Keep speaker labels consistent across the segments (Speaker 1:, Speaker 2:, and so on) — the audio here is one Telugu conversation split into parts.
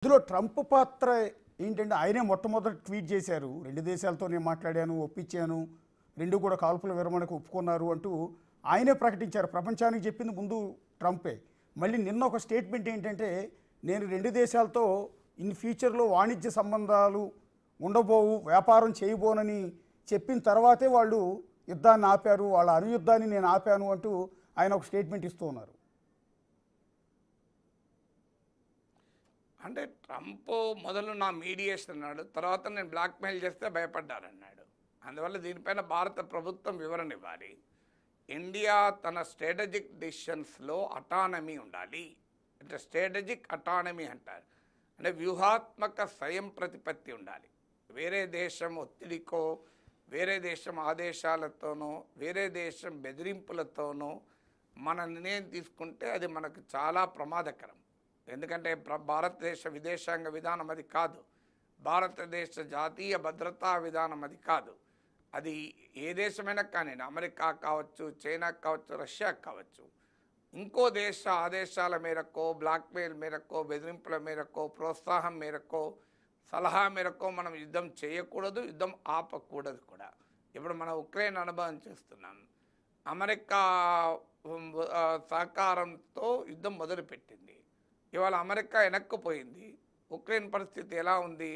Speaker 1: ఇందులో ట్రంప్ పాత్ర ఏంటంటే ఆయనే మొట్టమొదటి ట్వీట్ చేశారు. రెండు దేశాలతో నేను మాట్లాడాను, ఒప్పించాను, రెండు కూడా కాల్పుల విరమణకు ఒప్పుకున్నారు అంటూ ఆయనే ప్రకటించారు. ప్రపంచానికి చెప్పింది ముందు ట్రంపే. మళ్ళీ నిన్న ఒక స్టేట్మెంట్ ఏంటంటే నేను రెండు దేశాలతో ఇన్ ఫ్యూచర్లో వాణిజ్య సంబంధాలు ఉండబోవు, వ్యాపారం చేయబోనని చెప్పిన తర్వాతే వాళ్ళు యుద్ధాన్ని ఆపారు, వాళ్ళ అణుయుద్ధాన్ని నేను ఆపాను అంటూ ఆయన ఒక స్టేట్మెంట్ ఇస్తూ ఉన్నారు.
Speaker 2: అంటే ట్రంప్ మొదలు నా మీడియేషన్ అన్నాడు, తర్వాత నేను బ్లాక్మెయిల్ చేస్తే భయపడ్డారన్నాడు. అందువల్ల దీనిపైన భారత ప్రభుత్వం వివరణ ఇవ్వాలి. ఇండియా తన స్ట్రాటజిక్ డిసిషన్స్లో అటానమీ ఉండాలి. అంటే స్ట్రాటజిక్ అటానమీ అంటారు, అంటే వ్యూహాత్మక స్వయం ప్రతిపత్తి ఉండాలి. వేరే దేశం ఒత్తిడికో, వేరే దేశం ఆదేశాలతోనో, వేరే దేశం బెదిరింపులతోనో మన నిర్ణయం తీసుకుంటే అది మనకు చాలా ప్రమాదకరం. ఎందుకంటే భారతదేశ విదేశాంగ విధానం అది కాదు, భారతదేశ జాతీయ భద్రతా విధానం అది కాదు. అది ఏ దేశమైనా కానీ, అమెరికా కావచ్చు, చైనా కావచ్చు, రష్యా కావచ్చు, ఇంకో దేశ ఆదేశాల మేరకో, బ్లాక్మెయిల్ మేరకో, బెదిరింపుల మేరకో, ప్రోత్సాహం మేరకో, సలహా మేరకో మనం యుద్ధం చేయకూడదు, యుద్ధం ఆపకూడదు కూడా. ఇప్పుడు మనం ఉక్రెయిన్ అనుభవం చేస్తున్నాం. అమెరికా సహకారంతో యుద్ధం మొదలుపెట్టింది. ఇవాళ అమెరికా వెనక్కిపోయింది. ఉక్రెయిన్ పరిస్థితి ఎలా ఉంది?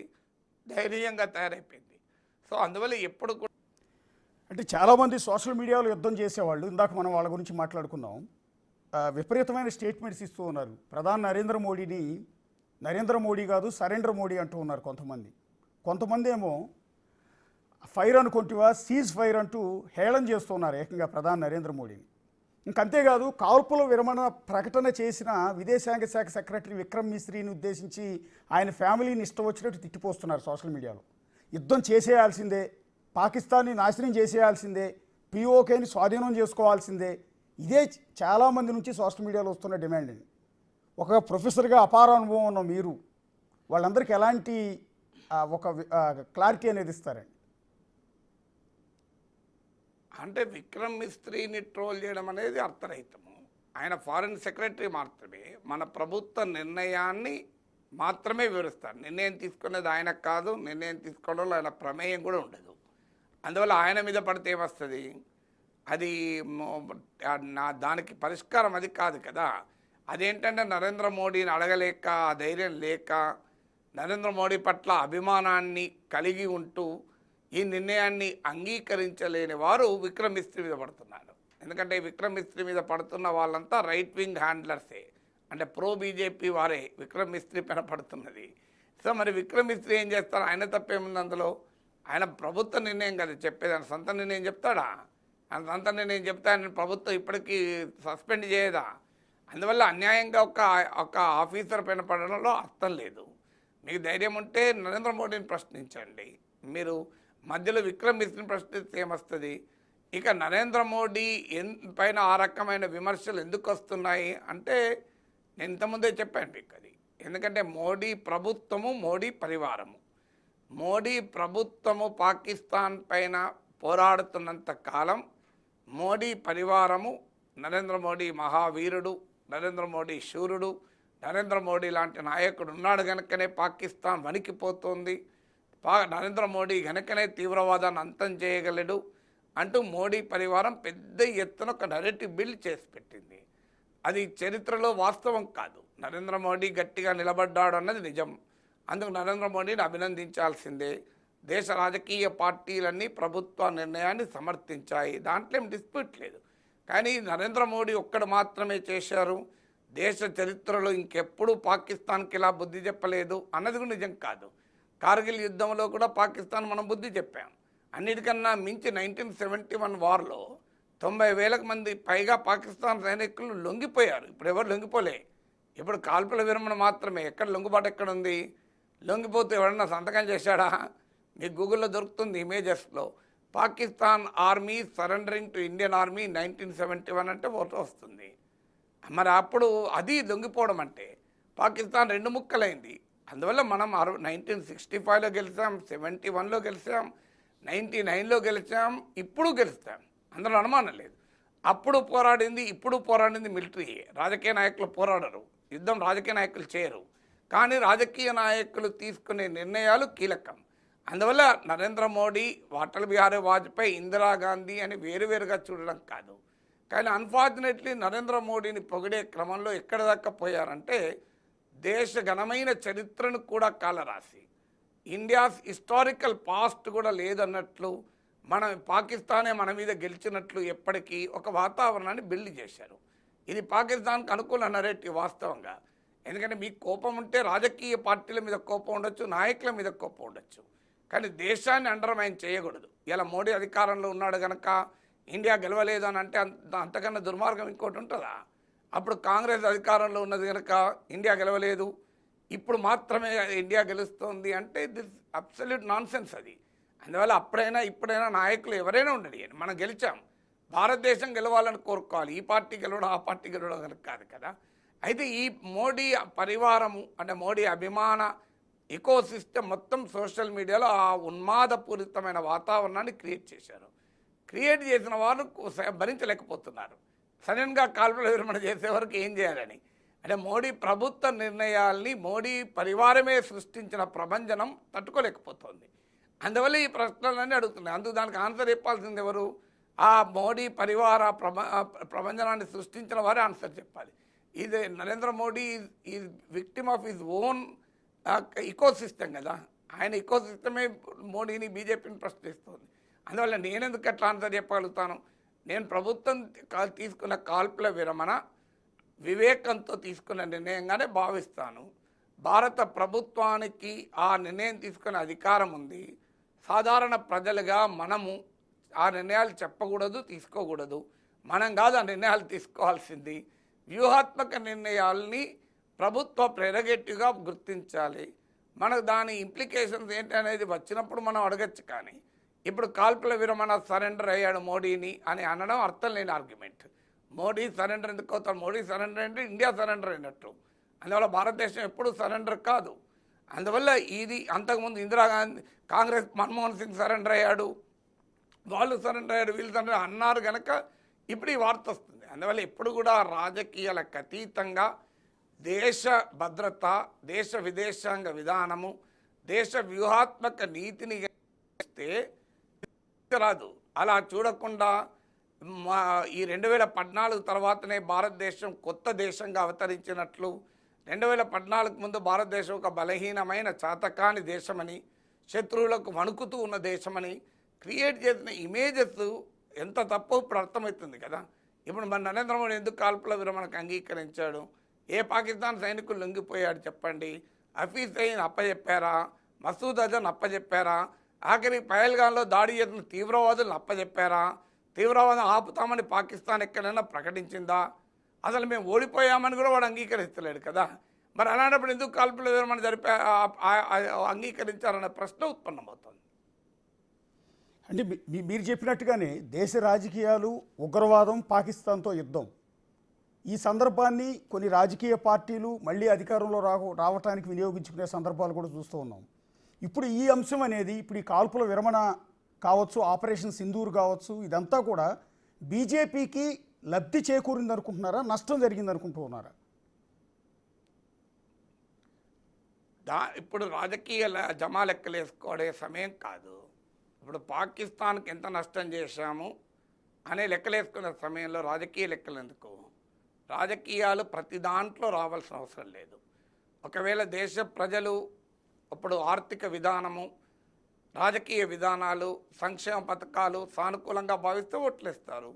Speaker 2: ధైర్యంగా తయారైపోయింది. సో అందువల్ల ఎప్పుడు కూడా
Speaker 1: అంటే చాలామంది సోషల్ మీడియాలో యుద్ధం చేసేవాళ్ళు, ఇందాక మనం వాళ్ళ గురించి మాట్లాడుకున్నాం, విపరీతమైన స్టేట్మెంట్స్ ఇస్తూ ఉన్నారు. ప్రధాని నరేంద్ర మోడీ కాదు సరెండర్ మోడీ అంటూ ఉన్నారు కొంతమంది ఏమో ఫైర్ అనుకుంటువా, సీజ్ ఫైర్ అంటూ హేళన చేస్తున్నారు ఏకంగా ప్రధాని నరేంద్ర మోడీని. ఇంకంతేకాదు, కాల్పుల విరమణ ప్రకటన చేసిన విదేశాంగ శాఖ సెక్రటరీ విక్రమ్ మిస్రీని ఉద్దేశించి ఆయన ఫ్యామిలీని ఇష్టం వచ్చినట్టు తిట్టిపోస్తున్నారు సోషల్ మీడియాలో. యుద్ధం చేసేయాల్సిందే, పాకిస్తాన్ని నాశనం చేసేయాల్సిందే, పిఓకేని స్వాధీనం చేసుకోవాల్సిందే. ఇదే చాలామంది నుంచి సోషల్ మీడియాలో వస్తున్న డిమాండ్ అండి. ఒక ప్రొఫెసర్గా అపార అనుభవం ఉన్న మీరు వాళ్ళందరికీ ఎలాంటి ఒక క్లారిటీ అనేది ఇస్తారండి?
Speaker 2: అంటే విక్రమ్ మిస్త్రీని ట్రోల్ చేయడం అనేది అర్థరహితము. ఆయన ఫారిన్ సెక్రటరీ మాత్రమే, మన ప్రభుత్వ నిర్ణయాన్ని మాత్రమే వివరిస్తారు. నిర్ణయం తీసుకునేది ఆయన కాదు, నిర్ణయం తీసుకోవడంలో ఆయన ప్రమేయం కూడా ఉండదు. అందువల్ల ఆయన మీద పడితే ఏమొస్తుంది? అది దానికి పరిష్కారం అది కాదు కదా. అదేంటంటే నరేంద్ర మోడీని అడగలేక, ధైర్యం లేక, నరేంద్ర మోడీ పట్ల అభిమానాన్ని కలిగి ఉంటూ ఈ నిర్ణయాన్ని అంగీకరించలేని వారు విక్రమ్ మిస్త్రీ మీద పడుతున్నారు. ఎందుకంటే విక్రమ్ మిస్త్రీ మీద పడుతున్న వాళ్ళంతా రైట్ వింగ్ హ్యాండ్లర్సే, అంటే ప్రో బీజేపీ వారే విక్రమ్ మిస్త్రీ పైన పడుతున్నది. సో మరి విక్రమ్ మిస్త్రీ ఏం చేస్తారు? ఆయన తప్పేముంది అందులో? ఆయన ప్రభుత్వ నిర్ణయం కదా చెప్పేది, ఆయన సొంత నిర్ణయం చెప్తాడా? ఆయన సొంత నిర్ణయం చెప్తే ఆయన ప్రభుత్వం ఇప్పటికీ సస్పెండ్ చేయదా? అందువల్ల అన్యాయంగా ఒక ఆఫీసర్ పైన పడడంలో అర్థం లేదు. మీకు ధైర్యం ఉంటే నరేంద్ర మోడీని ప్రశ్నించండి. మీరు మధ్యలో విక్రమ్ మిస్త్రీని ప్రశ్నిస్తే ఏమొస్తుంది? ఇక నరేంద్ర మోడీ పైన ఆ రకమైన విమర్శలు ఎందుకు వస్తున్నాయి అంటే నేను ఇంతకుముందే చెప్పాను మీకు అది. ఎందుకంటే మోడీ ప్రభుత్వము, మోడీ పరివారము, మోడీ ప్రభుత్వము పాకిస్తాన్ పైన పోరాడుతున్నంత కాలం మోడీ పరివారము, నరేంద్ర మోడీ మహావీరుడు, నరేంద్ర మోడీ శూరుడు, నరేంద్ర మోడీ లాంటి నాయకుడు ఉన్నాడు కనుకనే పాకిస్తాన్ వణికిపోతుంది, నరేంద్ర మోడీ కనుకనే తీవ్రవాదాన్ని అంతం చేయగలడు అంటూ మోడీ పరివారం పెద్ద ఎత్తున ఒక నెరేటివ్ బిల్డ్ చేసి పెట్టింది. అది చరిత్రలో వాస్తవం కాదు. నరేంద్ర మోడీ గట్టిగా నిలబడ్డాడు అన్నది నిజం. అందుకు నరేంద్ర మోడీని అభినందించాల్సిందే. దేశ రాజకీయ పార్టీలన్నీ ప్రభుత్వ నిర్ణయాన్ని సమర్థించాయి, దాంట్లో ఏం డిస్ప్యూట్ లేదు. కానీ నరేంద్ర మోడీ ఒక్కడు మాత్రమే చేశారు, దేశ చరిత్రలో ఇంకెప్పుడు పాకిస్తాన్కి ఇలా బుద్ధి చెప్పలేదు అన్నది కూడా నిజం కాదు. కార్గిల్ యుద్ధంలో కూడా పాకిస్తాన్ మనం బుద్ధి చెప్పాం. అన్నిటికన్నా మించి 1971 వార్లో 90,000 మంది పైగా పాకిస్తాన్ సైనికులు లొంగిపోయారు. ఇప్పుడు ఎవరు లొంగిపోలే. ఇప్పుడు కాల్పుల విరమణ మాత్రమే. ఎక్కడ లొంగుబాటు ఎక్కడ ఉంది? లొంగిపోతే ఎవరన్నా సంతకం చేశాడా? మీకు గూగుల్లో దొరుకుతుంది ఇమేజెస్లో. Pakistan army surrendering to Indian army 1971 అంటే ఫోటో వస్తుంది. మరి అప్పుడు అది లొంగిపోవడం అంటే పాకిస్తాన్ రెండు ముక్కలైంది. అందువల్ల మనం 1965లో గెలిచాం, 71లో గెలిచాం, 99లో గెలిచాం, ఇప్పుడు గెలుస్తాం, అందులో అనుమానం లేదు. అప్పుడు పోరాడింది, ఇప్పుడు పోరాడింది మిలిటరీ. రాజకీయ నాయకులు పోరాడరు, యుద్ధం రాజకీయ నాయకులు చేయరు. కానీ రాజకీయ నాయకులు తీసుకునే నిర్ణయాలు కీలకం. అందువల్ల నరేంద్ర మోడీ, అటల్ బిహారీ వాజ్పేయి, ఇందిరాగాంధీ అని వేరువేరుగా చూడడం కాదు. కానీ అన్ఫార్చునేట్లీ నరేంద్ర మోడీని పొగిడే క్రమంలో ఎక్కడ దాకా పోయారంటే దేశ ఘనమైన చరిత్రను కూడా కాలరాసి, ఇండియాస్ హిస్టారికల్ పాస్ట్ కూడా లేదన్నట్లు, పాకిస్తానే మన మీద గెలిచినట్లు ఎప్పటికీ ఒక వాతావరణాన్ని బిల్డ్ చేశారు. ఇది పాకిస్తాన్కి అనుకూల నరేటివ్ వాస్తవంగా. ఎందుకంటే మీకు కోపం ఉంటే రాజకీయ పార్టీల మీద కోపం ఉండొచ్చు, నాయకుల మీద కోపం ఉండొచ్చు, కానీ దేశాన్ని అండర్మైన్ చేయకూడదు. ఇలా మోడీ అధికారంలో ఉన్నాడు కనుక ఇండియా గెలవలేదు అని అంటే అంతకన్నా దుర్మార్గం ఇంకోటి ఉంటుందా? అప్పుడు కాంగ్రెస్ అధికారంలో ఉన్నది కనుక ఇండియా గెలవలేదు, ఇప్పుడు మాత్రమే ఇండియా గెలుస్తుంది అంటే దిస్ అబ్సల్యూట్ నాన్ సెన్స్ అది. అందువల్ల అప్పుడైనా ఇప్పుడైనా నాయకులు ఎవరైనా ఉండండి, మనం గెలిచాం, భారతదేశం గెలవాలని కోరుకోవాలి. ఈ పార్టీ గెలవడం ఆ పార్టీ గెలవడం కనుక కాదు కదా. అయితే ఈ మోడీ పరివారము అంటే మోడీ అభిమాన ఎకో సిస్టమ్ మొత్తం సోషల్ మీడియాలో ఆ ఉన్మాదపూరితమైన వాతావరణాన్ని క్రియేట్ చేశారు. క్రియేట్ చేసిన వారు భరించలేకపోతున్నారు. సడన్గా కాల్పుల విరమణ చేసే వరకు ఏం చేయాలని అంటే మోడీ ప్రభుత్వ నిర్ణయాల్ని మోడీ పరివారమే సృష్టించిన ప్రభంజనం తట్టుకోలేకపోతుంది. అందువల్ల ఈ ప్రశ్నలన్నీ అడుగుతున్నాయి. అందుకు దానికి ఆన్సర్ చెప్పాల్సింది ఎవరు? ఆ మోడీ పరివార ప్రభంజనాన్ని సృష్టించిన వారే ఆన్సర్ చెప్పాలి. ఇది Narendra Modi is victim of his own eco system కదా. ఆయన ఇకో సిస్టమే మోడీని, బీజేపీని ప్రశ్నిస్తుంది. అందువల్ల నేనెందుకు అట్లా ఆన్సర్ చెప్పగలుగుతాను? నేను ప్రభుత్వం తీసుకున్న కాల్పుల విరమణ వివేకంతో తీసుకున్న నిర్ణయంగానే భావిస్తాను. భారత ప్రభుత్వానికి ఆ నిర్ణయం తీసుకునే అధికారం ఉంది. సాధారణ ప్రజలుగా మనము ఆ నిర్ణయాలు చెప్పకూడదు, తీసుకోకూడదు. మనం కాదు ఆ నిర్ణయాలు తీసుకోవాల్సింది. వ్యూహాత్మక నిర్ణయాల్ని ప్రభుత్వ ప్రెరగేటివ్గా గుర్తించాలి. మనకు దాని ఇంప్లికేషన్స్ ఏంటి అనేది వచ్చినప్పుడు మనం అడగచ్చు. కానీ ఇప్పుడు కాల్పుల విరమణ సరెండర్ అయ్యాడు మోడీని అని అనడం అర్థం లేని ఆర్గ్యుమెంట్. మోడీ సరెండర్ ఎందుకు అవుతారు? మోడీ సరెండర్ అంటే ఇండియా సరెండర్ అయినట్టు. అందువల్ల భారతదేశం ఎప్పుడు సరెండర్ కాదు. అందువల్ల ఇది అంతకుముందు ఇందిరాగాంధీ, కాంగ్రెస్, మన్మోహన్ సింగ్ సరెండర్ అయ్యాడు, వాళ్ళు సరెండర్ అయ్యాడు, వీళ్ళు సరెండర్ అన్నారు కనుక ఇప్పుడు ఈ వార్త వస్తుంది. అందువల్ల ఎప్పుడు కూడా రాజకీయాలకు అతీతంగా దేశ భద్రత, దేశ విదేశాంగ విధానము, దేశ వ్యూహాత్మక నీతిని ఇస్తే రాదు. అలా చూడకుండా ఈ 2014 తర్వాతనే భారతదేశం కొత్త దేశంగా అవతరించినట్లు, 2014 ముందు భారతదేశం ఒక బలహీనమైన చాతకాని దేశమని, శత్రువులకు వణుకుతూ ఉన్న దేశమని క్రియేట్ చేసిన ఇమేజెస్ ఎంత తప్పు ఇప్పుడు అర్థమవుతుంది కదా. ఇప్పుడు మన నరేంద్ర మోడీ ఎందుకు కాల్పుల విరమణకు అంగీకరించాడు? ఏ పాకిస్తాన్ సైనికులు లొంగిపోయాడు చెప్పండి? హఫీజ్ సయీద్ అప్పచెప్పారా? మసూద్ అజర్ని అప్పచెప్పారా? ఆఖరి పహల్గాన్లో దాడి చేసిన తీవ్రవాదులను అప్పచెప్పారా? తీవ్రవాదం ఆపుతామని పాకిస్తాన్ ఎక్కడైనా ప్రకటించిందా? అసలు మేము ఓడిపోయామని కూడా వాడు అంగీకరిస్తలేడు కదా. మరి అలాంటప్పుడు ఎందుకు కాల్పుల విరమణ అంగీకరించారనే ప్రశ్న ఉత్పన్నమవుతుంది.
Speaker 1: అంటే మీరు చెప్పినట్టుగానే దేశ రాజకీయాలు, ఉగ్రవాదం, పాకిస్తాన్తో యుద్ధం, ఈ సందర్భాన్ని కొన్ని రాజకీయ పార్టీలు మళ్ళీ అధికారంలో రావటానికి వినియోగించుకునే సందర్భాలు కూడా చూస్తూ ఉన్నాం. ఇప్పుడు ఈ అంశం అనేది, ఇప్పుడు ఈ కాల్పుల విరమణ కావచ్చు, ఆపరేషన్ సింధూర్ కావచ్చు, ఇదంతా కూడా బీజేపీకి లబ్ధి చేకూరింది అనుకుంటున్నారా, నష్టం జరిగింది అనుకుంటూ ఉన్నారా?
Speaker 2: ఇప్పుడు రాజకీయ జమా లెక్కలు వేసుకోవడే సమయం కాదు. ఇప్పుడు పాకిస్తాన్కి ఎంత నష్టం చేశాము అనే లెక్కలు వేసుకునే సమయంలో రాజకీయ లెక్కలు ఎందుకు? రాజకీయాలు ప్రతి దాంట్లో రావాల్సిన అవసరం లేదు. ఒకవేళ దేశ ప్రజలు ఇప్పుడు ఆర్థిక విధానము, రాజకీయ విధానాలు, సంక్షేమ పథకాలు సానుకూలంగా భావిస్తే ఓట్లేస్తారు.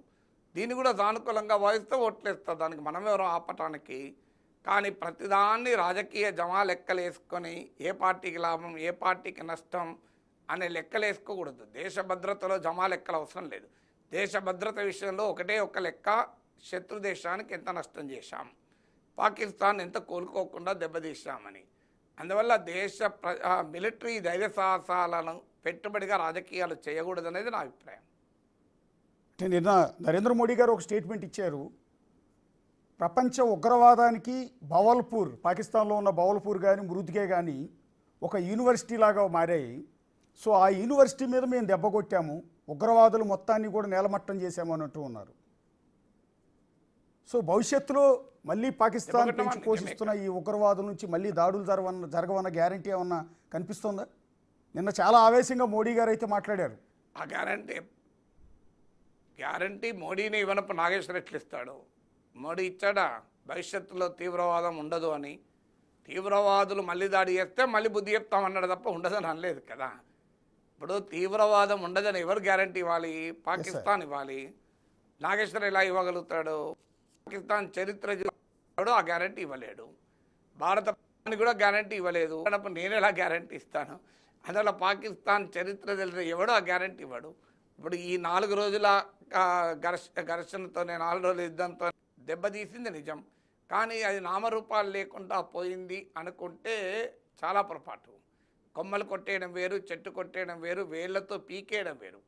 Speaker 2: దీన్ని కూడా సానుకూలంగా భావిస్తే ఓట్లేస్తారు. దానికి మనమెవరో ఆపటానికి. కానీ ప్రతిదాన్ని రాజకీయ జమా లెక్కలు వేసుకొని ఏ పార్టీకి లాభం, ఏ పార్టీకి నష్టం అనే లెక్కలు వేసుకోకూడదు. దేశ భద్రతలో జమా లెక్కలు అవసరం లేదు. దేశ భద్రత విషయంలో ఒకటే ఒక లెక్క, శత్రు దేశానికి ఎంత నష్టం చేశాం, పాకిస్తాన్ ఎంత కోలుకోకుండా దెబ్బతీశామని. అందువల్ల దేశ మిలిటరీ ధైర్య సాహసాలను పెట్టుబడిగా రాజకీయాలు చేయకూడదనేది నా అభిప్రాయం.
Speaker 1: అంటే నిన్న నరేంద్ర మోడీ గారు ఒక స్టేట్మెంట్ ఇచ్చారు. ప్రపంచ ఉగ్రవాదానికి బవల్పూర్, పాకిస్తాన్లో ఉన్న బవల్పూర్ కానీ మృతికే కానీ ఒక యూనివర్సిటీ లాగా మారాయి. సో ఆ యూనివర్సిటీ మీద మేము దెబ్బ కొట్టాము, ఉగ్రవాదులు మొత్తాన్ని కూడా నేలమట్టం చేశాము అన్నట్టు ఉన్నారు. సో భవిష్యత్తులో మళ్ళీ పాకిస్తాన్
Speaker 2: దెబ్బకొట్టమా
Speaker 1: పెంచి
Speaker 2: నిజమే
Speaker 1: పోషిస్తున్న ఈ ఉగ్రవాదుల నుంచి మళ్ళీ దాడులు జరగవన్న గ్యారంటీ ఏమన్నా కనిపిస్తుందా? నిన్న చాలా ఆవేశంగా మోడీ గారు అయితే మాట్లాడారు.
Speaker 2: ఆ గ్యారంటీ మోడీని ఇవ్వనప్పుడు నాగేశ్వర ఎట్లా ఇస్తాడు? మోడీ ఇచ్చాడా భవిష్యత్తులో తీవ్రవాదం ఉండదు అని? తీవ్రవాదులు మళ్ళీ దాడి చేస్తే మళ్ళీ బుద్ధి చెప్తామన్నాడు తప్ప ఉండదని అనలేదు కదా. ఇప్పుడు తీవ్రవాదం ఉండదని ఎవరు గ్యారంటీ ఇవ్వాలి? పాకిస్తాన్ ఇవ్వాలి. నాగేశ్వర ఎలా ఇవ్వగలుగుతాడు? పాకిస్తాన్ చరిత్ర చూడు, ఆ గ్యారంటీ ఇవ్వలేడు. భారత కూడా గ్యారంటీ ఇవ్వలేదు. అప్పుడు నేను ఎలా గ్యారంటీ ఇస్తాను? అందువల్ల పాకిస్తాన్ చరిత్ర తెలిసిన ఎవడో ఆ గ్యారంటీ ఇవ్వడు. ఇప్పుడు ఈ 4 రోజుల ఘర్షణతో 4 రోజుల యుద్ధంతో దెబ్బతీసింది నిజం, కానీ అది నామరూపాలు లేకుండా పోయింది అనుకుంటే చాలా పొరపాటు. కొమ్మలు కొట్టేయడం వేరు, చెట్టు కొట్టేయడం వేరు, వేళ్లతో పీకేయడం వేరు.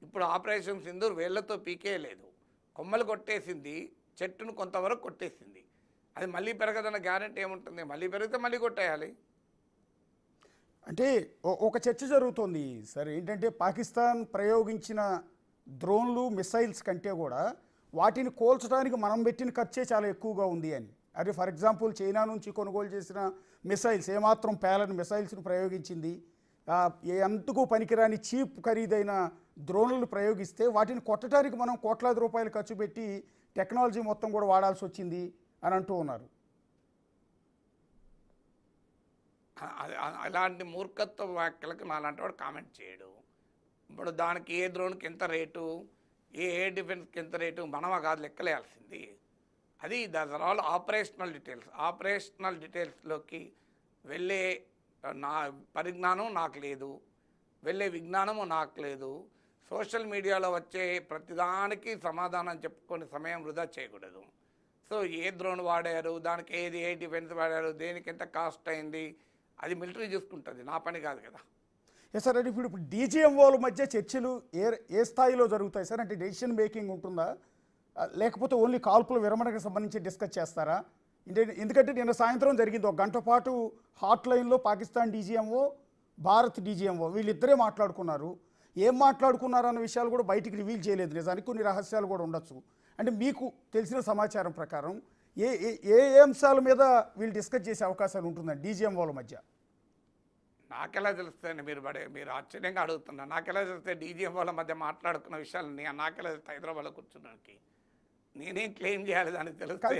Speaker 2: ఇప్పుడు ఆపరేషన్ సింధూర్ వేళ్లతో పీకేయలేదు, కొమ్మలు కొట్టేసింది, చెట్టును కొంతవరకు కొట్టేసింది. అది మళ్ళీ పెరగదన్న గ్యారెంటీ ఏముంటుంది? మళ్ళీ పెరిగితే మళ్ళీ కొట్టేయాలి.
Speaker 1: అంటే ఒక చర్చ జరుగుతోంది సార్, ఏంటంటే పాకిస్తాన్ ప్రయోగించిన డ్రోన్లు మిసైల్స్ కంటే కూడా వాటిని కోల్చడానికి మనం పెట్టిన ఖర్చే చాలా ఎక్కువగా ఉంది అని. అదే ఫర్ ఎగ్జాంపుల్ చైనా నుంచి కొనుగోలు చేసిన మిసైల్స్ ఏమాత్రం పేలని మిసైల్స్ను ప్రయోగించింది, ఎంతకు పనికిరాని చీప్ ఖరీదైన డ్రోన్లను ప్రయోగిస్తే వాటిని కొట్టడానికి మనం కోట్లాది రూపాయలు ఖర్చు పెట్టి టెక్నాలజీ మొత్తం కూడా వాడాల్సి వచ్చింది అని అంటూ ఉన్నారు.
Speaker 2: అలాంటి మూర్ఖత్వ వ్యాఖ్యలకు నాలాంటి వాడు కామెంట్ చేయడు. ఇప్పుడు దానికి ఏ డ్రోన్కి ఎంత రేటు, ఏ డిఫెన్స్కి ఎంత రేటు మనమా కాదు లెక్కలేయాల్సింది. అది that are all operational details. Operational డీటెయిల్స్లోకి వెళ్ళే నా పరిజ్ఞానం నాకు లేదు, వెళ్ళే విజ్ఞానము నాకు లేదు. సోషల్ మీడియాలో వచ్చే ప్రతిదానికి సమాధానం చెప్పుకొని సమయం వృధా చేయకూడదు. సో ఏ డ్రోన్ వాడారు, దానికి ఏ డిఫెన్స్ వాడారు, దేనికి ఎంత కాస్ట్ అయింది, అది మిలిటరీ చూసుకుంటుంది, నా పని కాదు కదా.
Speaker 1: ఎస్ సార్, అంటే ఇప్పుడు డీజీఎంఓల మధ్య చర్చలు ఏ స్థాయిలో జరుగుతాయి సార్? అంటే డెసిషన్ మేకింగ్ ఉంటుందా, లేకపోతే ఓన్లీ కాల్పుల విరమణకు సంబంధించి డిస్కస్ చేస్తారా? ఎందుకంటే నిన్న సాయంత్రం జరిగింది, 1 గంట పాటు హాట్ లైన్లో పాకిస్తాన్ డీజీఎంఓ, భారత్ డీజీఎంఓ వీళ్ళిద్దరే మాట్లాడుకున్నారు. ఏం మాట్లాడుకున్నారు అన్న విషయాలు కూడా బయటికి రివీల్ చేయలేదు. నిజానికి కొన్ని రహస్యాలు కూడా ఉండొచ్చు. అంటే మీకు తెలిసిన సమాచారం ప్రకారం ఏ ఏ అంశాల మీద వీళ్ళు డిస్కస్ చేసే అవకాశాలు ఉంటుందండి డీజీఎంఓల మధ్య?
Speaker 2: నాకెలా తెలుస్తాయండి? మీరు ఆశ్చర్యంగా అడుగుతున్నారు. నాకెలా తెలుస్తాయి డీజీఎంఓల మధ్య మాట్లాడుకున్న విషయాలు? నాకెలా తెలుస్తాయి హైదరాబాద్లో కూర్చున్నానికి? నేనేం క్లెయిమ్ చేయాలి దానికి తెలుస్తాయి?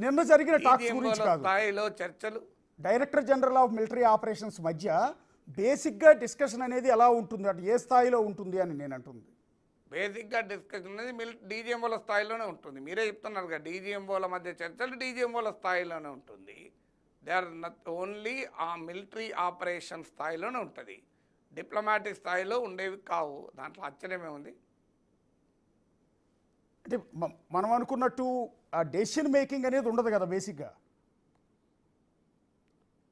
Speaker 1: నిన్న జరిగిన టాక్స్ గురించి కాదు,
Speaker 2: స్థాయిలో చర్చలు
Speaker 1: director general of military operations మధ్య బేసిక్గా డిస్కషన్ అనేది ఎలా ఉంటుంది, అంటే ఏ స్థాయిలో ఉంటుంది అని నేను అంటుంది.
Speaker 2: బేసిక్గా డిస్కషన్ అనేది డీజీఎంఓల స్థాయిలోనే ఉంటుంది. మీరే చెప్తున్నారు కదా, డీజీఎంఓల మధ్య చర్చలు డీజీఎంఓల స్థాయిలోనే ఉంటుంది. దే ఆర్ ఓన్లీ ఆ మిలిటరీ ఆపరేషన్ స్థాయిలోనే ఉంటుంది, డిప్లొమాటిక్ స్థాయిలో ఉండేవి కావు. దాంట్లో ఆశ్చర్యమే ఉంది.
Speaker 1: అంటే మనం అనుకున్నట్టు ఆ డెసిషన్ మేకింగ్ అనేది ఉండదు కదా బేసిక్గా.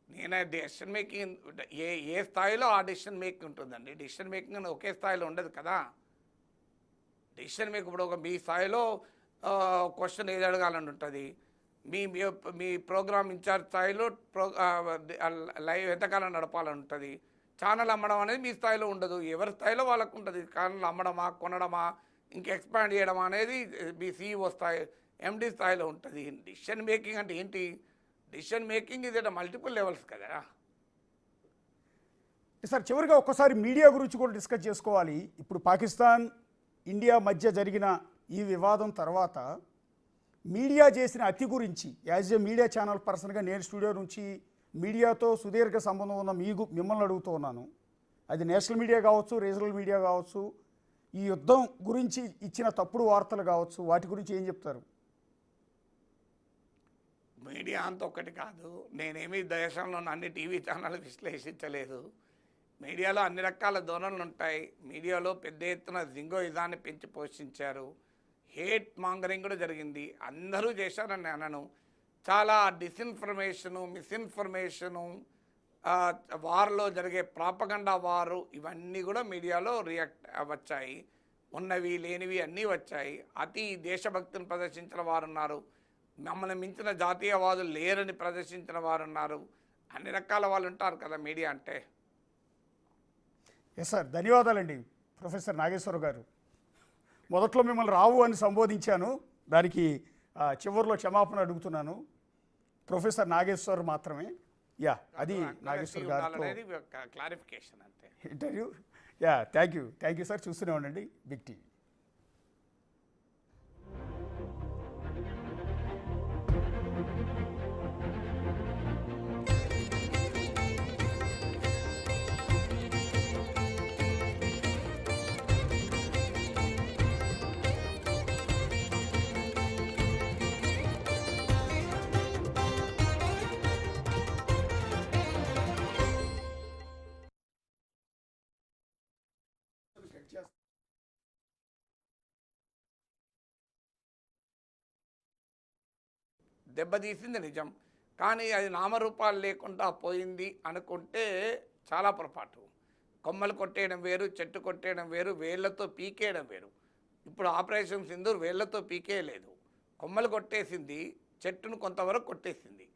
Speaker 2: నేనే డెసిషన్ మేకింగ్ ఏ స్థాయిలో ఆ డెసిషన్ మేకింగ్ ఉంటుందండి. డెసిషన్ మేకింగ్ అనేది ఒకే స్థాయిలో ఉండదు కదా. డెసిషన్ మేకింగ్ ఇప్పుడు మీ స్థాయిలో క్వశ్చన్ ఏది అడగాలని ఉంటుంది, మీ ప్రోగ్రామ్ ఇన్ఛార్జ్ స్థాయిలో లైవ్ ఎంతకాలం నడపాలని ఉంటుంది. ఛానల్ అమ్మడం అనేది మీ స్థాయిలో ఉండదు, ఎవరి స్థాయిలో వాళ్ళకు ఉంటుంది. ఛానల్ అమ్మడమా, కొనడమా, ఇంకా ఎక్స్పాండ్ చేయడం అనేది మీ సిఇఓ స్థాయి, ఎండి స్థాయిలో ఉంటుంది. డిసిషన్ మేకింగ్ అంటే ఏంటి? డిసిషన్ మేకింగ్ ఇది మల్టిపుల్ లెవెల్స్ కదా.
Speaker 1: సార్ చివరిగా ఒక్కసారి మీడియా గురించి కూడా డిస్కస్ చేసుకోవాలి. ఇప్పుడు పాకిస్తాన్ ఇండియా మధ్య జరిగిన ఈ వివాదం తర్వాత మీడియా చేసిన అతి గురించి యాజ్ ఏ మీడియా ఛానల్ పర్సన్గా నేను స్టూడియో నుంచి మీడియాతో సుదీర్ఘ సంబంధం ఉన్న మిమ్మల్ని అడుగుతూ ఉన్నాను. అది నేషనల్ మీడియా కావచ్చు, రీజనల్ మీడియా కావచ్చు, ఈ యుద్ధం గురించి ఇచ్చిన తప్పుడు వార్తలు కావచ్చు, వాటి గురించి ఏం చెప్తారు?
Speaker 2: మీడియా అంత ఒక్కటి కాదు. నేనేమి దేశంలో అన్ని టీవీ ఛానల్ విశ్లేషించలేదు. మీడియాలో అన్ని రకాల ధోరణులు ఉంటాయి. మీడియాలో పెద్ద ఎత్తున జింగోయిజాన్ని పెంచి పోషించారు. హేట్ మాంగరింగ్ కూడా జరిగింది. అందరూ చేశారని అనను. చాలా డిస్ఇన్ఫర్మేషను, మిస్ఇన్ఫర్మేషను, వార్లో జరిగే ప్రాపగండా వారు, ఇవన్నీ కూడా మీడియాలో రియాక్ట్ వచ్చాయి. ఉన్నవి లేనివి అన్నీ వచ్చాయి. అతి దేశభక్తిని ప్రదర్శించిన వారు ఉన్నారు, మమ్మల్ని మించిన జాతీయవాదులు లేరని ప్రదర్శించిన వారు ఉన్నారు. అన్ని రకాల వాళ్ళు ఉంటారు కదా మీడియా అంటే.
Speaker 1: ఎస్ సార్, ధన్యవాదాలండి ప్రొఫెసర్ నాగేశ్వర గారు. మొదట్లో మిమ్మల్ని రావు అని సంబోధించాను, దానికి చివరిలో క్షమాపణ అడుగుతున్నాను. ప్రొఫెసర్ నాగేశ్వర్ మాత్రమే. యా, అది నాగేశ్వర్ గారితో
Speaker 2: క్లారిఫికేషన్ అంతే
Speaker 1: interview. Yeah, thank you sir. చూస్తూనే ఉండండి బిగ్ టీవీ.
Speaker 2: దెబ్బతీసింది నిజం, కానీ అది నామరూపాలు లేకుండా పోయింది అనుకుంటే చాలా పొరపాటు. కొమ్మలు కొట్టేయడం వేరు, చెట్టు కొట్టేయడం వేరు, వేళ్లతో పీకేయడం వేరు. ఇప్పుడు ఆపరేషన్ సింధూర్ వేళ్లతో పీకేయలేదు, కొమ్మలు కొట్టేసింది, చెట్టును కొంతవరకు కొట్టేసింది.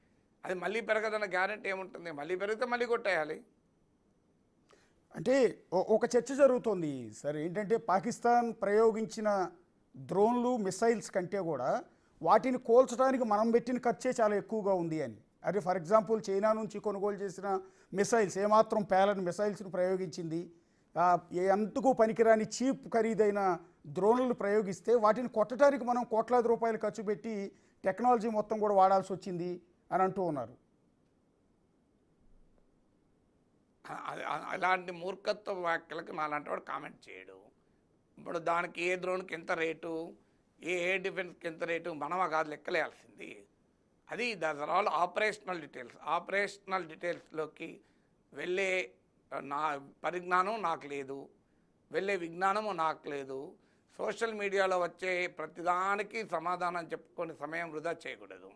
Speaker 2: అది మళ్ళీ పెరగదన్న గ్యారెంటీ ఏముంటుంది? మళ్ళీ పెరిగితే మళ్ళీ కొట్టేయాలి.
Speaker 1: అంటే ఒక చర్చ జరుగుతోంది సార్. ఏంటంటే పాకిస్తాన్ ప్రయోగించిన డ్రోన్లు మిసైల్స్ కంటే కూడా వాటిని కోల్చడానికి మనం పెట్టిన ఖర్చే చాలా ఎక్కువగా ఉంది అని. అదే ఫర్ ఎగ్జాంపుల్ చైనా నుంచి కొనుగోలు చేసిన మిసైల్స్, ఏమాత్రం పేలని మిసైల్స్ని ప్రయోగించింది, ఎందుకు పనికిరాని చీప్ ఖరీదైన డ్రోన్లను ప్రయోగిస్తే వాటిని కొట్టడానికి మనం కోట్లాది రూపాయలు ఖర్చు పెట్టి టెక్నాలజీ మొత్తం కూడా వాడాల్సి వచ్చింది అని అంటూ ఉన్నారు.
Speaker 2: అలాంటి మూర్ఖత్వ వ్యాఖ్యలకు నాలాంటి వాడు కామెంట్ చేయడు. ఇప్పుడు దానికి ఏ డ్రోన్కి ఎంత రేటు, ఏ డిఫెన్స్కి ఎంత రేటు మనమా కాదు లెక్కలేయాల్సింది. అది that are all operational details. Operational డీటెయిల్స్లోకి వెళ్ళే నా పరిజ్ఞానం నాకు లేదు, వెళ్ళే విజ్ఞానము నాకు లేదు. సోషల్ మీడియాలో వచ్చే ప్రతిదానికి సమాధానం చెప్పుకొని సమయం వృధా చేయకూడదు.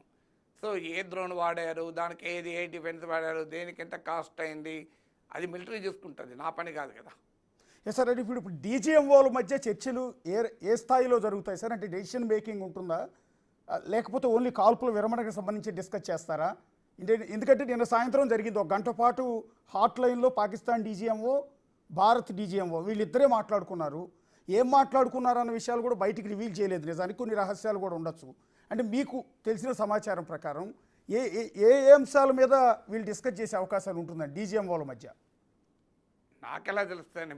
Speaker 2: సో ఏ డ్రోన్ వాడారు, దానికి ఏ డిఫెన్స్ వాడారు, దేనికి ఎంత కాస్ట్ అయింది, అది మిలిటరీ చూసుకుంటుంది, నా పని కాదు కదా.
Speaker 1: సార్, అంటే ఇప్పుడు డీజీఎంఓల మధ్య చర్చలు ఏ స్థాయిలో జరుగుతాయి సార్? అంటే డెసిషన్ మేకింగ్ ఉంటుందా, లేకపోతే ఓన్లీ కాల్పుల విరమణకు సంబంధించి డిస్కస్ చేస్తారా? ఎందుకంటే నిన్న సాయంత్రం జరిగింది, ఒక గంట పాటు హాట్ లైన్లో పాకిస్తాన్ డీజీఎంఓ, భారత్ డీజీఎంఓ వీళ్ళిద్దరే మాట్లాడుకున్నారు. ఏం మాట్లాడుకున్నారు అన్న విషయాలు కూడా బయటికి రివీల్ చేయలేదు. నిజానికి కొన్ని రహస్యాలు కూడా ఉండొచ్చు. అంటే మీకు తెలిసిన సమాచారం ప్రకారం ఏ ఏ అంశాల మీద వీళ్ళు డిస్కస్ చేసే అవకాశాలు ఉంటుందండి డీజీఎంఓల మధ్య?
Speaker 2: నాకెలా తెలుస్తాయండి?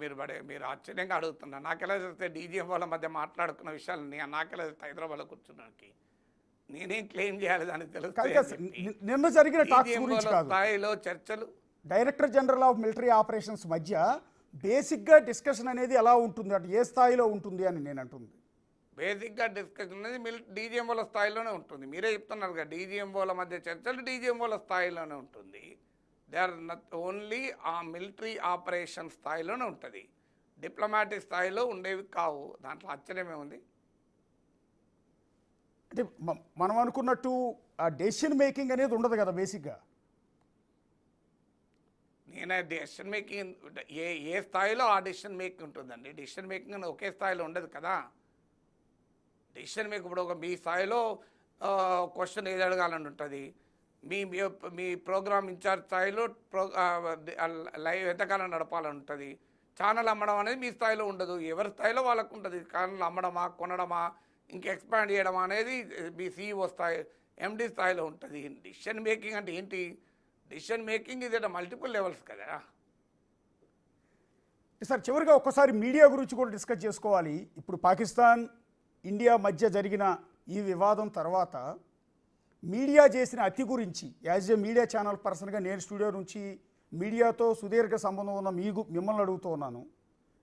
Speaker 2: మీరు ఆశ్చర్యంగా అడుగుతున్నారు. నాకెలా తెలిస్తే డీజీఎంఓల మధ్య మాట్లాడుకున్న విషయాలు? నాకెలా తెలుస్తే హైదరాబాద్లో కూర్చున్నానికి నేనేం క్లెయిమ్ చేయాలి దానికి తెలుస్తుంది?
Speaker 1: నిన్న జరిగిన టాక్స్ గురించి కాదు,
Speaker 2: స్థాయిలో చర్చలు
Speaker 1: director general of military operations మధ్య బేసిక్గా డిస్కషన్ అనేది ఎలా ఉంటుంది, అంటే ఏ స్థాయిలో ఉంటుంది అని నేను అంటుంది.
Speaker 2: బేసిక్గా డిస్కషన్ అనేది డీజీఎంఓల స్థాయిలోనే ఉంటుంది. మీరే చెప్తున్నారు కదా, డీజీఎంఓల మధ్య చర్చలు డీజీఎంఓల స్థాయిలోనే ఉంటుంది. దే ఆర్ ఓన్లీ ఆ మిలిటరీ ఆపరేషన్ స్థాయిలోనే ఉంటుంది, డిప్లొమాటిక్ స్థాయిలో ఉండేవి కావు. దాంట్లో ఆశ్చర్యమే ఉంది.
Speaker 1: అంటే మనం అనుకున్నట్టు ఆ డెసిషన్ మేకింగ్ అనేది ఉండదు కదా బేసిక్గా.
Speaker 2: నేను డెసిషన్ మేకింగ్ ఏ స్థాయిలో ఆ డెసిషన్ మేకింగ్ ఉంటుందండి. డెసిషన్ మేకింగ్ అనేది ఒకే స్థాయిలో ఉండదు కదా. డెసిషన్ మేకింగ్ ఇప్పుడు మీ స్థాయిలో క్వశ్చన్ ఏది అడగాలని ఉంటుంది, మీ ప్రోగ్రామ్ ఇన్ఛార్జ్ స్థాయిలో లైవ్ ఎంతకాలం నడపాలని ఉంటుంది. ఛానల్ అమ్మడం అనేది మీ స్థాయిలో ఉండదు, ఎవరి స్థాయిలో వాళ్ళకు ఉంటుంది. ఛానల్ అమ్మడమా, కొనడమా, ఇంకా ఎక్స్పాండ్ చేయడమా అనేది మీ సిఇఓ స్థాయి, ఎండి స్థాయిలో ఉంటుంది. డిసిషన్ మేకింగ్ అంటే ఏంటి? డిసిషన్ మేకింగ్ ఇది మల్టిపుల్ లెవెల్స్ కదా.
Speaker 1: సార్, చివరిగా ఒక్కసారి మీడియా గురించి కూడా డిస్కస్ చేసుకోవాలి. ఇప్పుడు పాకిస్తాన్ ఇండియా మధ్య జరిగిన ఈ వివాదం తర్వాత మీడియా చేసిన అతి గురించి యాజ్ ఏ మీడియా ఛానల్ పర్సన్గా నేను స్టూడియో నుంచి మీడియాతో సుదీర్ఘ సంబంధం ఉన్న మిమ్మల్ని అడుగుతూ ఉన్నాను.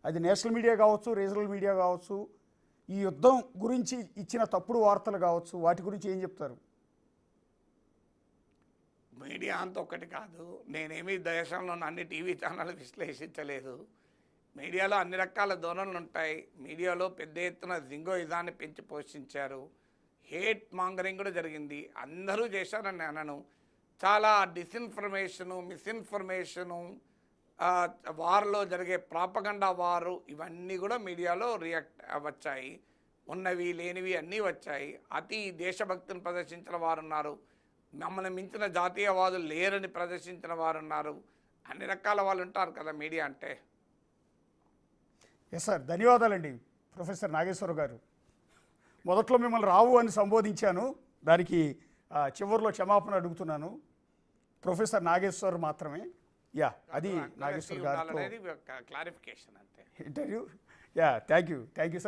Speaker 1: అది నేషనల్ మీడియా కావచ్చు, రీజనల్ మీడియా కావచ్చు, ఈ యుద్ధం గురించి ఇచ్చిన తప్పుడు వార్తలు కావచ్చు, వాటి గురించి ఏం చెప్తారు?
Speaker 2: మీడియా అంత ఒక్కటి కాదు. నేనేమి దేశంలో అన్ని టీవీ ఛానల్ విశ్లేషించలేదు. మీడియాలో అన్ని రకాల ధోరణులు ఉంటాయి. మీడియాలో పెద్ద ఎత్తున జింగోయిజాన్ని పెంచి పోషించారు. హేట్ మాంగరింగ్ కూడా జరిగింది. అందరూ చేశారని అనను. చాలా డిస్ఇన్ఫర్మేషను, మిస్ఇన్ఫర్మేషను, వార్లో జరిగే ప్రాపగండా వారు, ఇవన్నీ కూడా మీడియాలో రియాక్ట్ వచ్చాయి. ఉన్నవి లేనివి అన్నీ వచ్చాయి. అతి దేశభక్తిని ప్రదర్శించిన వారు ఉన్నారు, మమ్మల్ని మించిన జాతీయవాదులు లేరని ప్రదర్శించిన వారు ఉన్నారు. అన్ని రకాల వాళ్ళు ఉంటారు కదా మీడియా అంటే.
Speaker 1: ఎస్ సార్, ధన్యవాదాలండి ప్రొఫెసర్ నాగేశ్వర గారు. మొదట్లో మిమ్మల్ని రావు అని సంబోధించాను, దానికి చివరిలో క్షమాపణ అడుగుతున్నాను. ప్రొఫెసర్ నాగేశ్వర్ మాత్రమే. యా, అది నాగేశ్వర్ గారితో
Speaker 2: క్లారిఫికేషన్ అంతే.
Speaker 1: Interview. Yeah, thank you sir.